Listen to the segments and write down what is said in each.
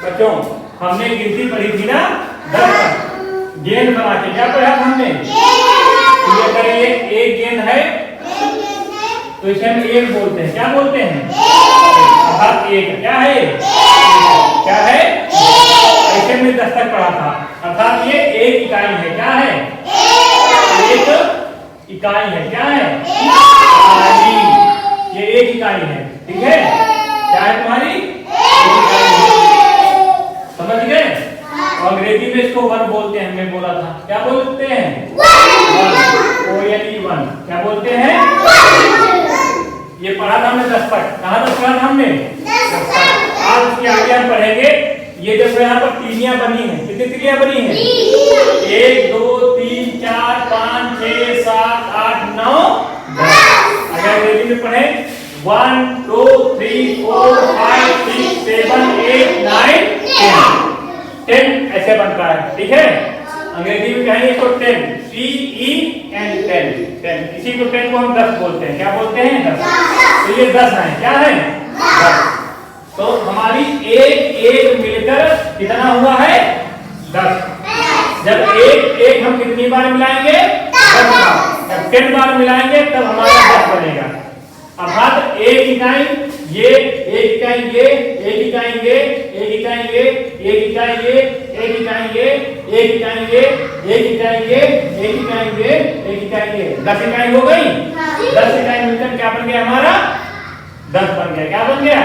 बच्चों हमने गिनती पढ़ी थी ना 10 तक। गेंद बना के क्या पढ़ा था हमने? ये अगर ये एक गेंद है तो इसे हम एक बोलते हैं। क्या बोलते हैं? अर्थात एक क्या है? क्या है? ऐसे में 10 तक पढ़ा था। अर्थात ये एक इकाई है। क्या है? एक इकाई है। क्या है? इकाई। ये एक इकाई है। ठीक है? क्या है तुम्हारी? समझ गए? अंग्रेजी में इसको वन बोलते हैं। हमने बोला था क्या बोलते हैं? वन। क्या बोलते हैं? ये पढ़ा था हमने 10 तक। कहाँ तक पढ़ा था हमने? 10 तक। आज उसके आगे हम पढ़ेंगे। ये देखो यहाँ पर तीलियां बनी हैं। कितनी तीलियां बनी हैं? 1 2 3 4 5 6 7 8 9 10। अगर अंग्रेजी में पढ़े 1 2 3 4 5 6 7 8 9 10 ऐसे बनता है। ठीक है? अंग्रेजी में कहेंगे इसको 10 10 इसी को 10 को हम 10 बोलते हैं। क्या बोलते हैं? 10। तो ये 10 है। क्या है? 10। तो हमारी एक मिलकर कितना हुआ है? 10। जब एक हम कितनी बार मिलाएंगे? 10 बार। जब 10 बार मिलाएंगे तब हमारा 10 बनेगा। अर्थात एक इकाई ये, एक इकाई ये, एक इकाई ये, एक इकाई ये, एक इकाई ये, एक इकाई ये, एक इकाई ये, एक इकाई ये, एक इकाई ये, एक इकाई ये। 10 इकाई हो गई। 10 इकाई मिलकर क्या बन गया हमारा? 10 बन गया। क्या बन गया?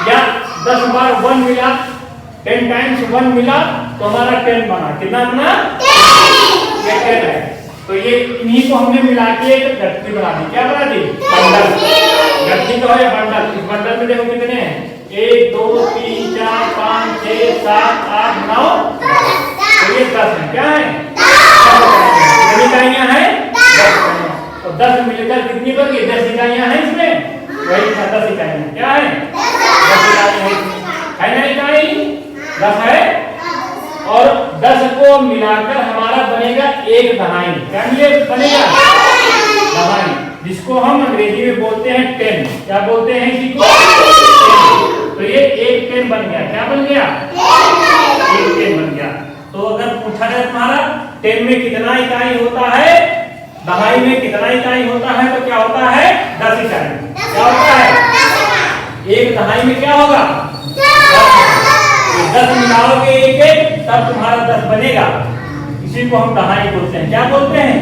या 10 बार 1 मिला, 10 टाइम्स 1 मिला तो हमारा 10 बना। कितना बना? 10 है। तो ये इन्हीं को हमने मिला के एक गठरी बना दी। क्या बना दी? बंडल। गठरी तो है बंडल। इस बंडल में देखो कितने हैं? 1 2 3 4 5 6 7 8 9 तो ये 10 है। क्या है? 10 इकाइयां हैं। 10 तो 10 मिलकर कितनी बन गई? 10 इकाइयां हैं इसमें। वही 10 इकाइयां। क्या है? 10 इकाइयां है ना? इकाई 10 है। और 10 को मिलाकर हमारा बनेगा एक दहाई। क्या बनेगा? दहाई, जिसको हम अंग्रेजी में बोलते हैं 10। क्या बोलते हैं इसी को? 10। तो ये एक 10 बन गया। क्या बन गया? एक 10 बन गया। तो अगर पूछा जाए तुम्हारा 10 में कितना इकाई होता है, दहाई में कितना इकाई होता है, तो क्या होता है? 10 इकाई। क्या होता है? एक दहाई में क्या होगा? 10 मिलाओगे एक एक तब तुम्हारा 10 बनेगा। इसी को हम दहाई बोलते हैं। क्या बोलते हैं?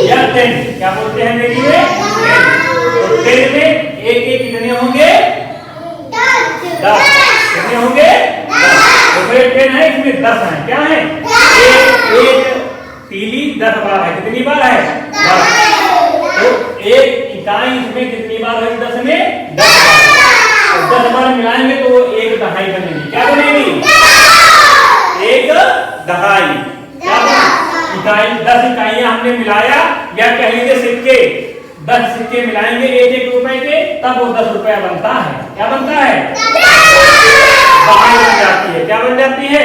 या 10। क्या बोलते हैं अंग्रेजी में? 10। तो 10 में एक एक कितने होंगे? 10। कितने होंगे? 10। तो फिर 10 है, इसमें 10 है। क्या है? एक तीली 10 बार है। कितनी बार है? 10। तो एक इकाई इसमें कितनी बार होगी? 10 में 10 बार। 10 बार मिलाएंगे तो वो एक दहाई बनेगी। क्या बनेगी? एक दहाई। क्या इकाई? 10 इकाइयां हमने मिलाया, या कह लीजिए सिक्के 10 सिक्के मिलाएंगे 1-1 रुपए के, तब वो 10 रुपया बनता है। क्या बनता है? दहाई बन जाती है। क्या बन जाती है?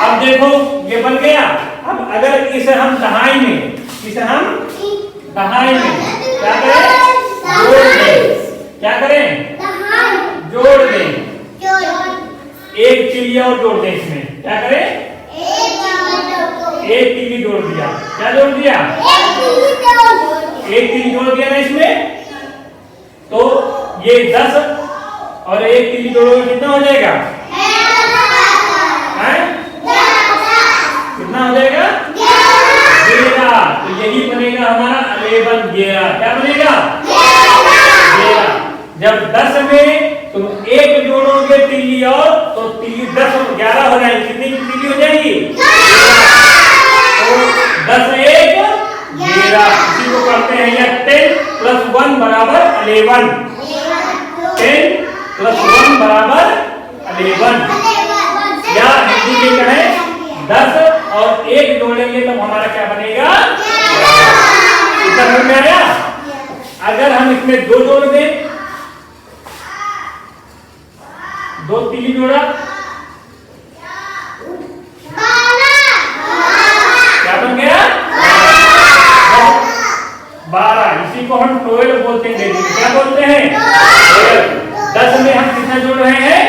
अब देखो ये बन गया। अब अगर इसे हम दहाई में क्या करें? जोड़ दें। क्या करें? जोड़ दें। एक तीली और जोड़ दें इसमें। क्या करें? एक तीली जोड़ दिया। क्या जोड़ दिया? एक तीली जोड़ दिया ना इसमें, तो ये 10 और एक तीली जोड़ोगे कितना हो जाएगा? कितना हो जाएगा? 11। तो यही बनेगा हमारा 11। क्या बनेगा? 11। जब 10 में तुम एक जोड़ोगे तीली और, तो तीली 10 और 11 हो जाएगी। कितनी तीली हो जाएगी? 10 1 11। इसी को करते हैं या 10 + 1 = 11। 10 + 1 = 11। या हिंदी में कहें 10 और 1 जोड़ेंगे तब हमारा क्या बनेगा? समझ में आया? अगर हम इसमें 2 जोड़ दें, 2 तीली जोड़ा, क्या बन गया? 12। इसी को हम 12 बोलते हैं। क्या बोलते हैं? 10 में हम कितना जोड़ रहे हैं?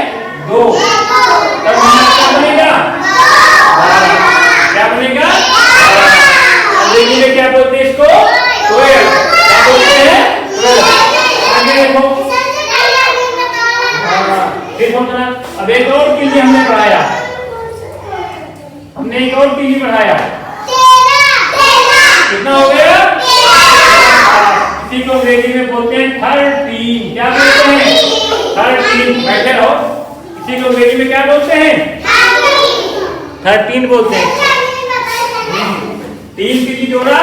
अब एक और तीली हमने बढ़ाया, हमने एक और तीली बढ़ाया, कितना हो गया? इसी को अंग्रेजी में बोलते हैं 13। क्या बोलते हैं? 13। बैठे रहो। इसी को अंग्रेजी में क्या बोलते हैं? 13 बोलते हैं। 3 तीली जोड़ा,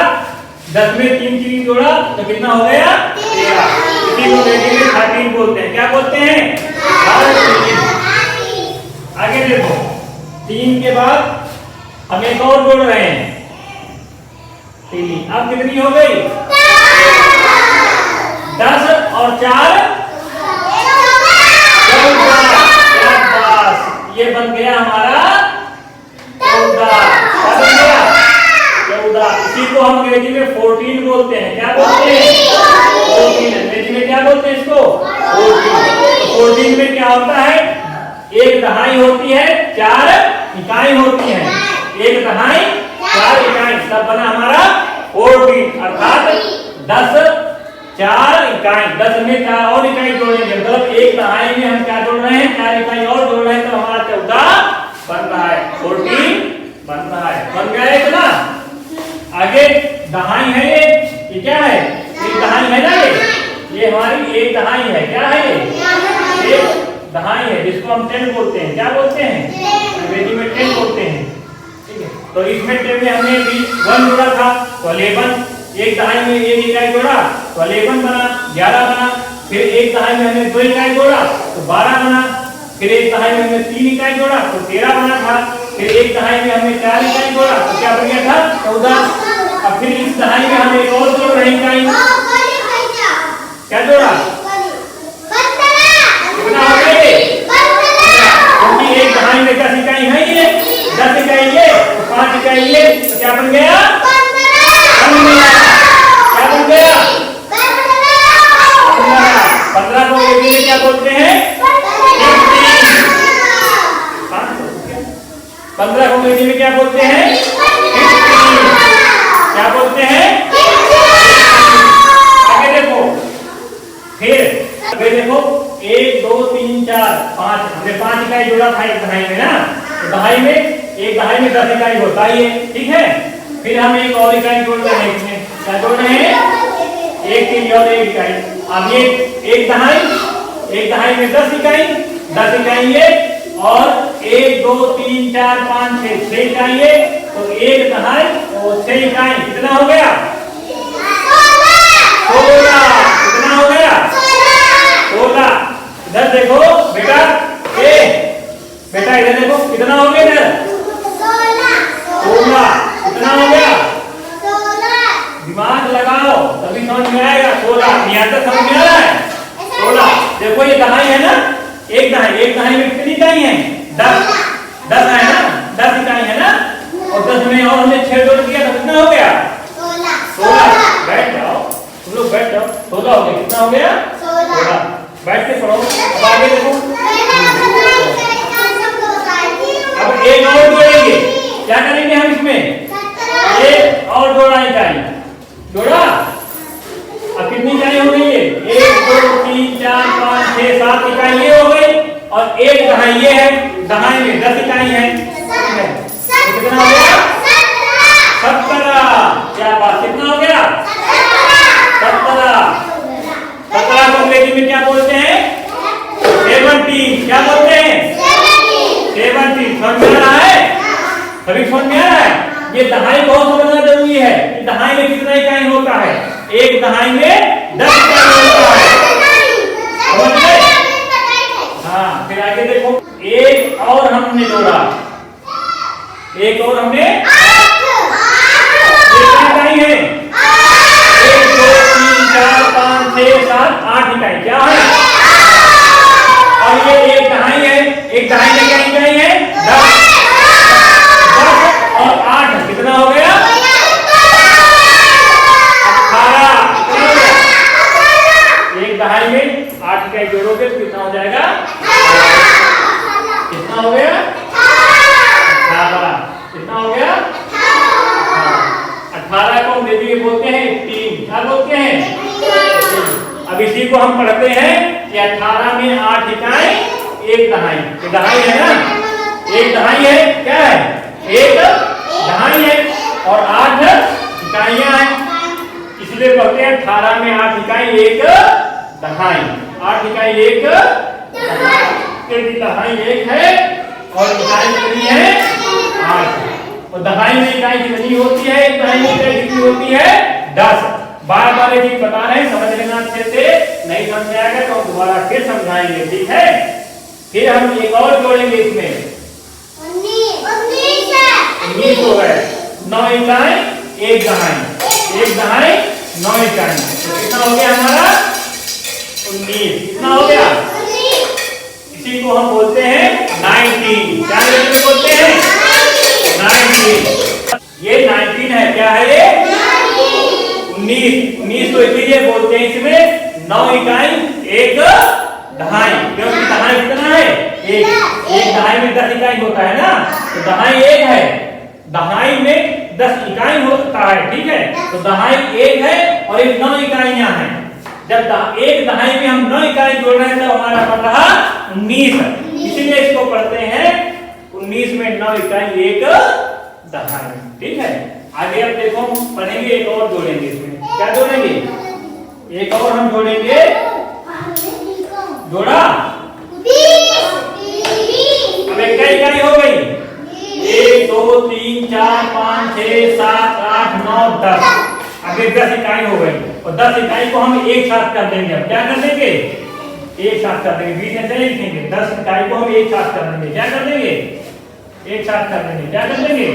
10 में 3 तीली जोड़ा तो कितना हो गया? 13। इसी को अंग्रेजी में 13 बोलते हैं। क्या बोलते हैं? 13। आगे देखो, 3 के बाद हम एक और जोड़ रहे हैं तीली। अब कितनी हो गई? 10 और 4 14। ये बन गया हमारा 14। क्या बन गया? 14। इसी को हम अंग्रेजी में 14 बोलते हैं। क्या बोलते हैं? 14। अंग्रेजी में क्या बोलते हैं इसको? 14। 14 में क्या होता है? एक दहाई होती है, 4 इकाई होती है। एक दहाई 4 इकाई, तब बना हमारा 14। अर्थात 10 4 इकाई। 10 में 4 और इकाई जोड़ेंगे, मतलब एक दहाई में हम क्या जोड़ रहे हैं? 4 इकाई और जोड़ रहे हैं, तो हमारा 14 बन रहा है, 14 बन रहा है। बन गया इतना। आगे दहाई है, ये क्या है? एक दहाई है ना, ये हमारी एक दहाई है। क्या है ये? एक दहाई है, जिसको हम 10 बोलते हैं। क्या बोलते हैं? अंग्रेजी में 10 बोलते हैं। ठीक है, तो इसमें 10 में हमने 1 जोड़ा था तो 11। एक दहाई में 1 इकाई जोड़ा तो 11 बना, 11 बना। फिर एक दहाई में हमने 2 इकाई जोड़ा तो 12 बना। फिर एक दहाई में हमने 3 इकाई जोड़ा तो 13 बना था। फिर एक दहाई में हमने 4 इकाई जोड़ा तो क्या बन गया था? 14। अब फिर इस दहाई में हम एक और जोड़ रहे इकाई। क्या जोड़ा? कितना हो गया ये? क्योंकि एक दहाई में 10 इकाई है, ये 10 इकाई ये तो 5 इकाई ये, तो क्या बन गया? 15। क्या बन गया? 15 को अंग्रेजी में क्या बोलते हैं? 15 को अंग्रेजी में क्या बोलते हैं? 15। क्या बोलते हैं? आगे देखो, फिर देखो 1 2 3 4 5, हमने 5 इकाई जोड़ा था एक दहाई में ना, तो दहाई में एक दहाई में 10 इकाई होता ही है। ठीक है, फिर हम एक और इकाई जोड़ रहे हैं इसमें। क्या जोड़ रहे हैं? एक तीली और एक इकाई। अब ये एक दहाई में 10 इकाई, 10 इकाई ये, और 1 2 3 4 5 6 इकाई ये, तो एक दहाई और 6 इकाई कितना हो गया? 16। कितना हो गया? 16। इधर देखो बेटा, बेटा इधर देखो कितना हो गया? इधर 16। कितना हो गया? दिमाग लगाओ तभी समझ में आएगा। 16 यहाँ तक समझ में आ रहा है? 16। देखो ये दहाई है ना, एक दहाई में कितनी इकाई है? 10 है ना, 10 इकाई है ना, और 10 में और हमने 6 जोड़ दिया तो कितना हो गया? 16। बैठ जाओ तुम लोग, बैठ जाओ। 16 हो गया। कितना हो गया? 16। बैठ के पढ़ो। अब आगे देखो, अब एक और जोड़ेंगे। क्या करेंगे हम इसमें? एक और जोड़ा इकाई जोड़ा। अब कितनी इकाई हो गई है? 1 2 3 4 5 6 7 इकाई ये हो गई, और एक दहाई ये है। दहाई में 10 इकाई है। कितना हो गया? 17। क्या बात, कितना हो गया? 17। 17 को अंग्रेजी में क्या बोलते हैं? 17। क्या बोलते हैं? 17। समझ में आ रहा है? सभी समझ में आ रहा है? ये दहाई बहुत समझना जरूरी है कि दहाई में कितना इकाई होता है। एक दहाई में 10 इकाई होता है। समझ गए? हाँ, फिर आगे देखो, एक और हमने जोड़ा, एक और हमने इकाई है। 1 2 3 4 5 6 7 8 इकाई। क्या है? और ये एक दहाई है। एक दहाई में क्या इकाई है? 10 और 8 कितना हो गया? 18। एक दहाई में 8 इकाई जोड़ोगे तो कितना हो जाएगा? कितना हो गया? 18। कितना हो गया? 18 को अंग्रेजी में बोलते हैं 18। क्या बोलते हैं? अब इसी को हम पढ़ते हैं कि 18 में 8 इकाई एक दहाई। ये दहाई है ना, एक दहाई है, क्या है, एक दहाई है। और 8 इकाइयां हैं, इसलिए कहते हैं 18 में 8 इकाई एक दहाई। 8 इकाई एक दहाई एक है और इकाई कितनी है, 8। और दहाई में इकाई कितनी होती है, एक दहाई में इकाई कितनी होती है, 10। बार बार ये चीज बता रहे हैं, समझ लेना अच्छे से। नहीं समझ आएगा तो हम दोबारा फिर समझाएंगे, ठीक है। फिर हम एक और जोड़ेंगे इसमें, 19 हो गए। 9 इकाई एक दहाई, एक दहाई 9 इकाई, तो कितना हो गया हमारा, 19। कितना हो गया, इसी को हम बोलते हैं 19। क्या बोलते हैं, 19। ये 19 है, क्या है ये, 19 तो इसीलिए बोलते हैं इसमें 9 इकाई एक दहाई, क्योंकि दहाई कितना है, एक दहाई में 10 इकाई होता है ना, तो दहाई एक है, दहाई में 10 इकाई होता है, ठीक है। तो दहाई एक है और एक 9 इकाइयां हैं। जब एक दहाई में हम 9 इकाई जोड़ रहे हैं तो हमारा बन रहा 19, इसीलिए इसको पढ़ते हैं 19 में 9 इकाई एक दहाई, ठीक है। आगे अब देखो पढ़ेंगे, एक और जोड़ेंगे इसमें, क्या जोड़ेंगे, एक और हम जोड़ेंगे, जोड़ा, अब एक इकाई हो गई, 1 2 3 4 5 6 7 8 9 10। आगे 10 इकाई हो गई और 10 इकाई को हम एक साथ कर देंगे। अब क्या कर देंगे, एक साथ कर देंगे, बीच में से लिखेंगे, 10 इकाई को हम एक साथ कर देंगे। क्या कर देंगे, एक साथ कर देंगे। क्या कर देंगे,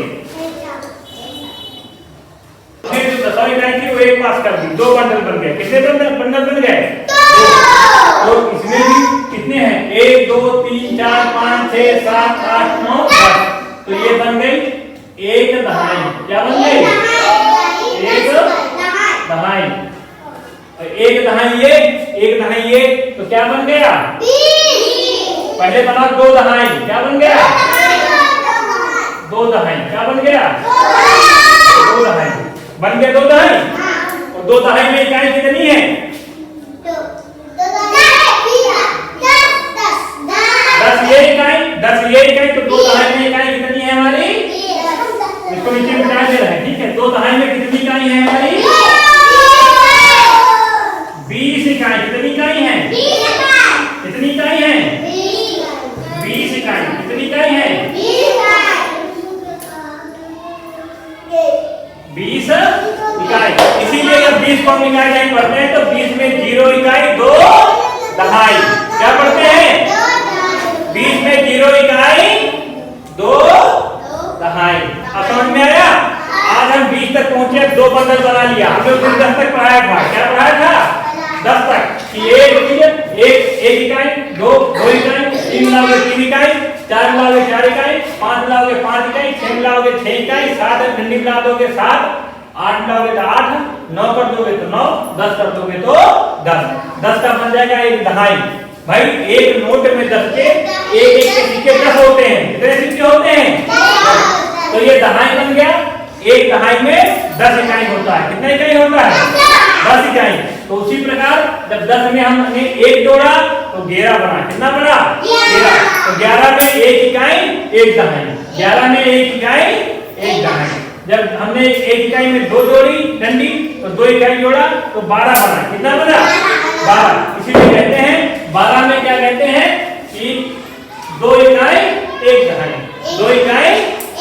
फिर जो 10 इकाई थी वो एक पास कर दी, 2 बंडल बन गए। कितने बंडल बन गए, 2। और इसमें भी कितने हैं, 1 2 3 4 5 6 7 8 9 10। तो ये बन गई एक दहाई। क्या बन गई, एक दहाई। एक दहाई ये, एक दहाई ये, तो क्या बन गया, पहले बना 2 दहाई, क्या बन गया, 2 दहाई। क्या बन गया, 2 दहाई बन गया, 2 दहाई। और 2 दहाई में इकाई कितनी है, 10 ये इकाई, 10 ये इकाई, तो 2 दहाई में इकाई कितनी है हमारी, इसको नीचे मिटा दे रहे हैं, ठीक है। 2 दहाई में कितनी इकाई है हमारी, 20 इकाई। कितनी इकाई है, कितनी इकाई है, 20 इकाई। कितनी इकाई है, 20 इकाई। इसीलिए जब 20 को हम इकाई नहीं पढ़ते हैं तो 20 में 0 इकाई 2 दहाई। क्या पढ़ते हैं, 20 में 0 इकाई 2 दहाई। अब समझ में आया। आज हम 20 तक पहुंचे, 2 बंडल बना लिया हमने, उस दिन 10 तक पढ़ाया था। क्या पढ़ाया था, 10 तक, कि एक इकाई, 2 इकाई, 3 लाओगे 3 इकाई, 4 लाओगे 4 इकाई, 5 लाओगे 5 इकाई, 6 लाओगे 6 इकाई, 7 डंडी मिला दोगे 7, 8 लाओगे तो 8, 9 कर दोगे तो 9, 10 कर दोगे तो 10। 10 का बन जाएगा एक दहाई। भाई एक नोट में 10 के एक के सिक्के 10 होते हैं। कितने सिक्के होते हैं, तो ये दहाई बन गया। एक दहाई में 10 इकाई होता है। कितना इकाई होता है, 10 इकाई। तो उसी प्रकार जब 10 में हमने 1 जोड़ा तो 11 बना। कितना बना, 11। तो 11 में 1 इकाई 1 दहाई, 11 में 1 इकाई 1 दहाई। जब हमने 1 इकाई में 2 जोड़ी डंडी तो 2 इकाई जोड़ा तो 12 बना। कितना बना, 12। इसीलिए कहते हैं 12 में क्या कहते हैं कि 2 इकाई 1 दहाई, 2 इकाई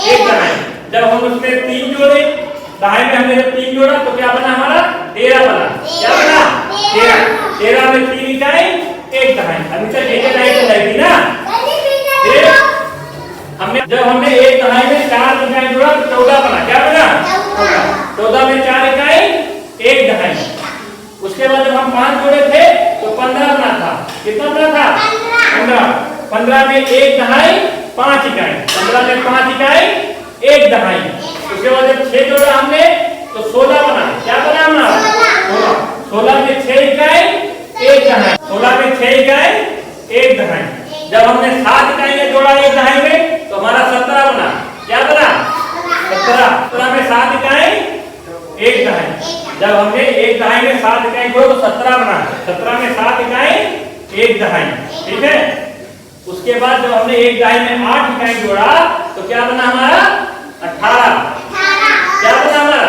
1 दहाई। जब हम उसमें 3 जोड़े, दहाई में हमने जब 3 जोड़ा तो क्या बना हमारा, 13 बना। क्या बना, 13। 13 में 3 इकाई 1 दहाई। अभी तक 1 दहाई तो थी ना, फिर हमने 1 दहाई में 4 इकाई जोड़ा तो 14 बना। क्या बना, 14 में 4 इकाई 1 दहाई। उसके बाद जब हम 5 जोड़े थे तो 15 बना था। कितना बना था, 15। 15 में 1 दहाई 5 इकाई, 15 में 5 इकाई 1 दहाई। उसके बाद जब 6 जोड़ा हमने तो 16 बना। क्या बना हमारा, 16। 16 में 6 इकाई 1 दहाई, 16 में 6 इकाई 1 दहाई। जब हमने 7 इकाई जोड़ा 1 दहाई में तो हमारा 17 बना। क्या बना, 17। 17 में 7 इकाई 1 दहाई। जब हमने 1 दहाई में 7 इकाई जोड़ा तो 17 बना। 17 में 7 इकाई 1 दहाई, ठीक है। उसके बाद जब हमने एक दहाई में 8 इकाई जोड़ा तो क्या बना हमारा 18। क्या बना हमारा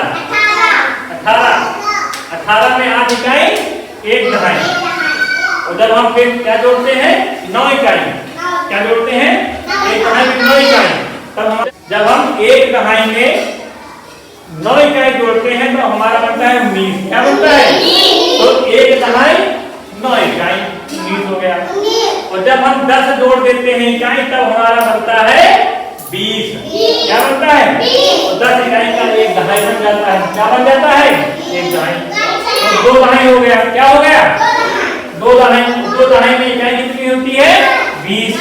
18 में 8 इकाई एक दहाई। और जब हम फिर क्या जोड़ते हैं 9 इकाई, क्या जोड़ते हैं एक दहाई में 9 इकाई, तब हम जब हम एक दहाई में 9 इकाई जोड़ते हैं तो हमारा बनता है 19। क्या बनता है? तो एक दहाई 9 इकाई 19 हो गया। और जब हम 10 जोड़ देते हैं इकाई तब हमारा बनता है 20। क्या बनता है? और 10 इकाई का एक दहाई बन जाता है। क्या बन जाता है? एक दहाई। तो 2 दहाई हो गया। क्या हो गया? 2 दहाई में इकाई कितनी होती है? 20।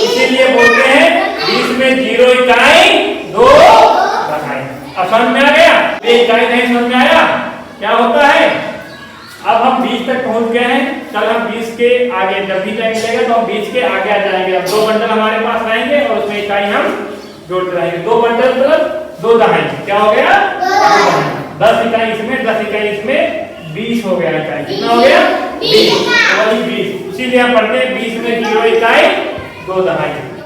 इसीलिए बोलते हैं 20 में 0 इकाई 2 दहाई। अब समझ में आ गया? एक इकाई नहीं समझ में आया क्या होता है? अब हम 20 तक पहुंच गए हैं। कल हम 20 के आगे जब भी टाइम मिलेगा तो हम 20 के आगे आ जाएंगे। अब 2 बंडल हमारे पास रहेंगे और उसमें इकाई हम जोड़ते रहेंगे। 2 बंडल मतलब 2 दहाई। क्या हो गया? 10 इकाई इसमें 10 इकाई इसमें 20 हो गया इकाई। कितना हो गया? 20। इसीलिए हम पढ़ते हैं 20 में 0 इकाई 2 दहाई।